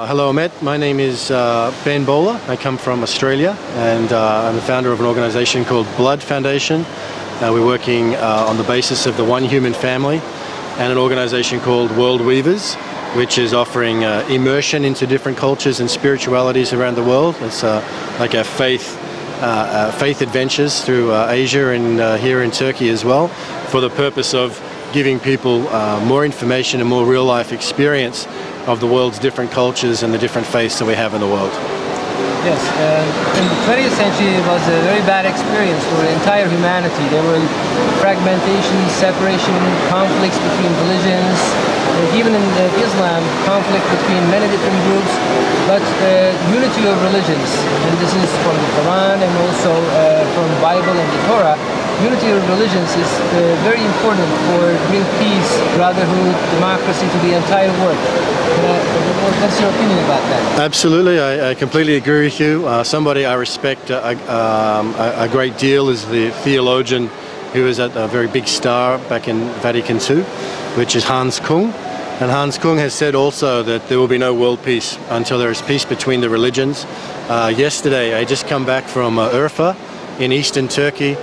Hello Ahmet, my name is Ben Bowler. I come from Australia and I'm the founder of an organization called Blood Foundation. We're working on the basis of the One Human Family, and an organization called World Weavers, which is offering immersion into different cultures and spiritualities around the world. It's like a faith adventures through Asia and here in Turkey as well, for the purpose of giving people more information and more real-life experience of the world's different cultures and the different faiths that we have in the world. Yes, in the 20th century it was a very bad experience for the entire humanity. There were fragmentation, separation, conflicts between religions, even in Islam, conflict between many different groups, but unity of religions, and this is from the Quran and also from the Bible and the Torah. Unity of religions is very important for bring peace, brotherhood, democracy to the entire world. What's your opinion about that? Absolutely, I completely agree with you. Somebody I respect a great deal is the theologian who is a very big star back in Vatican II, which is Hans Kung. And Hans Kung has said also that there will be no world peace until there is peace between the religions. Yesterday I just come back from Urfa in eastern Turkey,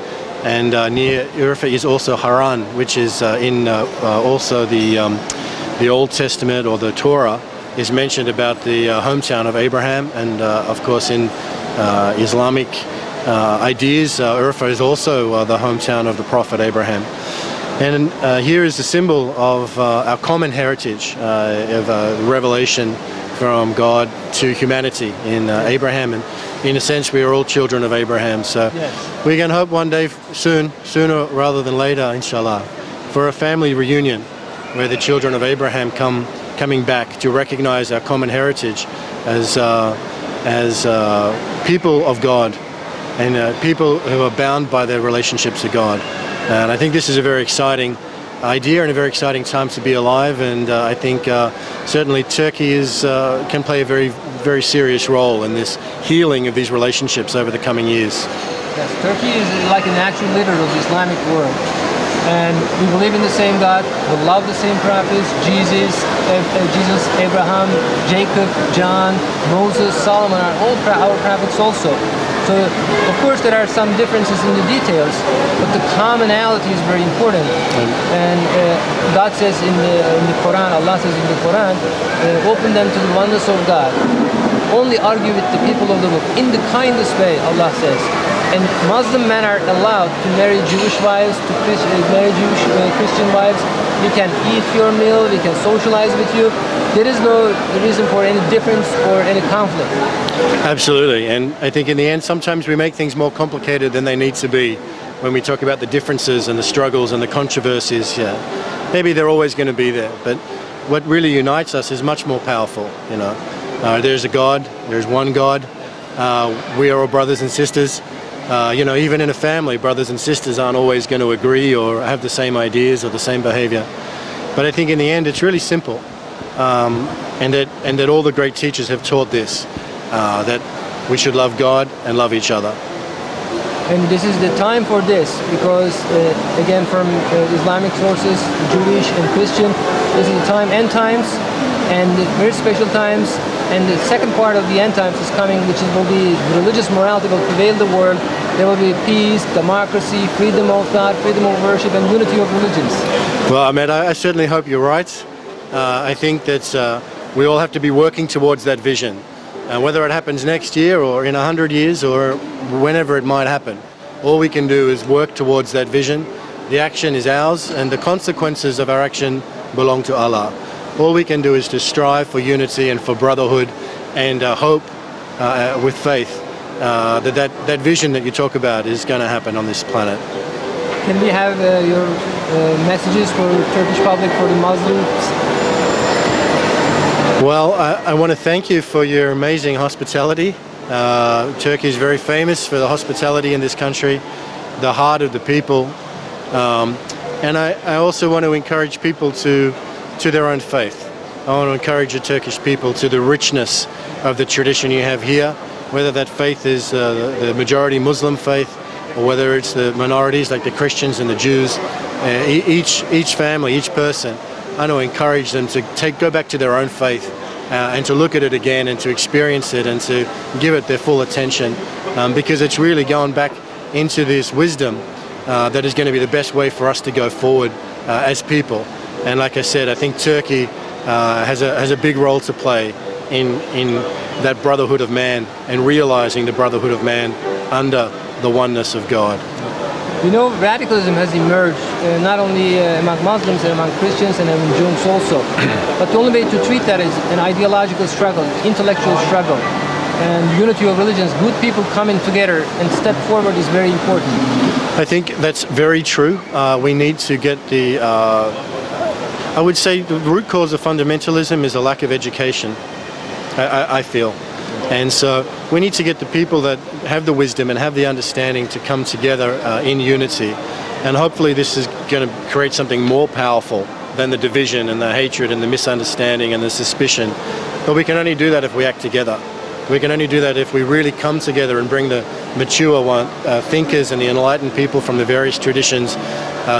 and near Urfa is also Haran, which is in also the Old Testament, or the Torah is mentioned about the hometown of Abraham, and of course in Islamic ideas, Urfa is also the hometown of the Prophet Abraham. And here is the symbol of our common heritage of revelation from God to humanity in Abraham, and in a sense we are all children of Abraham. So yes, we can hope one day sooner rather than later, inshallah, for a family reunion where the children of Abraham coming back to recognize our common heritage as people of God, and people who are bound by their relationships to God. And I think this is a very exciting idea and a very exciting time to be alive, and I think certainly Turkey can play a very serious role in this healing of these relationships over the coming years. Yes, Turkey is like a natural leader of the Islamic world, and we believe in the same God, we love the same prophets, Jesus, Abraham, Jacob, John, Moses, Solomon are all our prophets also. So, of course, there are some differences in the details, but the commonality is very important. And God says in the Quran, Allah says in the Quran, open them to the oneness of God. Only argue with the people of the book in the kindest way, Allah says. And Muslim men are allowed to marry Jewish wives, to marry Christian wives. We can eat your meal, we can socialize with you. There is no reason for any difference or any conflict. Absolutely, and I think in the end sometimes we make things more complicated than they need to be when we talk about the differences and the struggles and the controversies. Yeah, maybe they're always going to be there, but what really unites us is much more powerful. You know, there's a God, there's one God. We are all brothers and sisters. You know, even in a family, brothers and sisters aren't always going to agree or have the same ideas or the same behavior. But I think in the end it's really simple, and that all the great teachers have taught this, that we should love God and love each other. And this is the time for this, because again, from Islamic sources, Jewish and Christian, this is the time, end times, and very special times. And the second part of the end times is coming, which will be religious morality will prevail the world. There will be peace, democracy, freedom of thought, freedom of worship, and unity of religions. Well, Ahmed, I certainly hope you're right. I think that we all have to be working towards that vision. Whether it happens next year or in 100 years or whenever it might happen, all we can do is work towards that vision. The action is ours, and the consequences of our action belong to Allah. All we can do is to strive for unity and for brotherhood, and hope with faith that vision that you talk about is going to happen on this planet. Can we have your messages for the Turkish public, for the Muslims? Well, I want to thank you for your amazing hospitality. Turkey is very famous for the hospitality in this country, the heart of the people, and I also want to encourage people to their own faith. I want to encourage the Turkish people to the richness of the tradition you have here, whether that faith is the majority Muslim faith, or whether it's the minorities like the Christians and the Jews. Each family, each person, I want to encourage them to go back to their own faith and to look at it again and to experience it and to give it their full attention, because it's really going back into this wisdom that is going to be the best way for us to go forward as people. And like I said, I think Turkey has a big role to play in that brotherhood of man and realizing the brotherhood of man under the oneness of God. You know, radicalism has emerged not only among Muslims and among Christians and among Jews also, but the only way to treat that is an ideological struggle, intellectual struggle, and unity of religions, good people coming together and step forward is very important. I think that's very true. We need to get the, I would say the root cause of fundamentalism is a lack of education, I feel. And so we need to get the people that have the wisdom and have the understanding to come together in unity. And hopefully this is going to create something more powerful than the division and the hatred and the misunderstanding and the suspicion. But we can only do that if we act together. We can only do that if we really come together and bring the mature thinkers and the enlightened people from the various traditions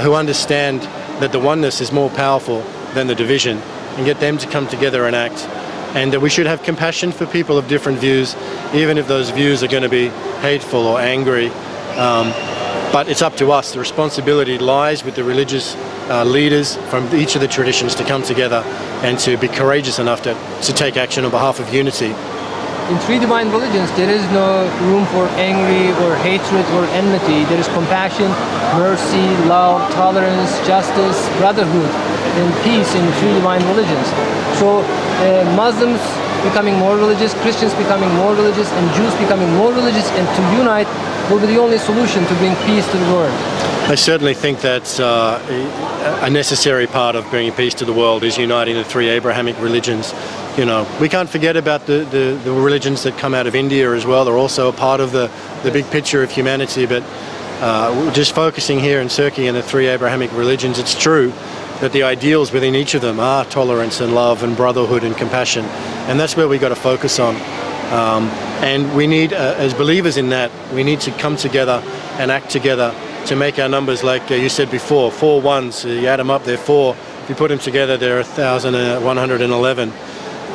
who understand that the oneness is more powerful than the division, and get them to come together and act. And that we should have compassion for people of different views, even if those views are going to be hateful or angry. But it's up to us. The responsibility lies with the religious leaders from each of the traditions to come together and to be courageous enough to take action on behalf of unity. In three divine religions, there is no room for angry or hatred or enmity. There is compassion, mercy, love, tolerance, justice, brotherhood, and peace in three divine religions. So Muslims becoming more religious, Christians becoming more religious, and Jews becoming more religious, and to unite will be the only solution to bring peace to the world. I certainly think that's a necessary part of bringing peace to the world, is uniting the three Abrahamic religions. You know, we can't forget about the religions that come out of India as well. They're also a part of the big picture of humanity. But just focusing here in Turkey and the three Abrahamic religions, it's true that the ideals within each of them are tolerance and love and brotherhood and compassion. And that's where we've got to focus on. And we need, as believers in that, we need to come together and act together to make our numbers, like you said before, 4 ones. You add them up, they're 4. If you put them together, they're 1,111.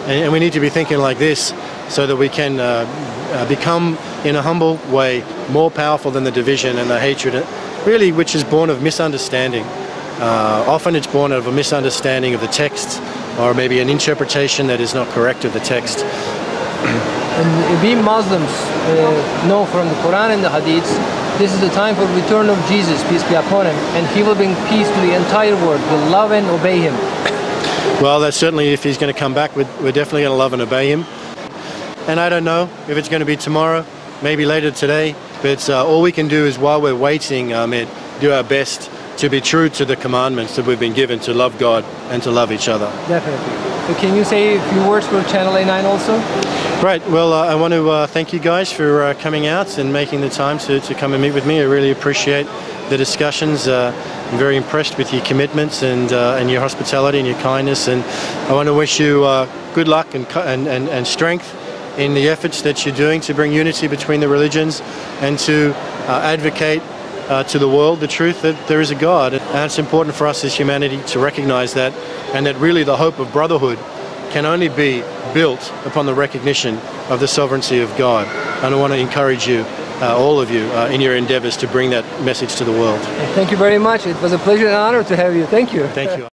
And we need to be thinking like this so that we can become, in a humble way, more powerful than the division and the hatred, really, which is born of misunderstanding. Often it's born of a misunderstanding of the text, or maybe an interpretation that is not correct of the text. And we Muslims know from the Quran and the Hadiths, this is the time for the return of Jesus, peace be upon him, and he will bring peace to the entire world. We'll love and obey him. Well, that's certainly, if he's going to come back, we're definitely going to love and obey him. And I don't know if it's going to be tomorrow, maybe later today, but all we can do is, while we're waiting, do our best to be true to the commandments that we've been given, to love God and to love each other. Definitely. So can you say a few words for Channel A9 also? Right. Well, I want to thank you guys for coming out and making the time to come and meet with me. I really appreciate the discussions. I'm very impressed with your commitments and your hospitality and your kindness. And I want to wish you good luck and strength in the efforts that you're doing to bring unity between the religions and to advocate to the world the truth that there is a God. And it's important for us as humanity to recognize that, and that really the hope of brotherhood can only be built upon the recognition of the sovereignty of God. And I want to encourage you, all of you, in your endeavors to bring that message to the world. Thank you very much. It was a pleasure and honor to have you. Thank you. Thank you.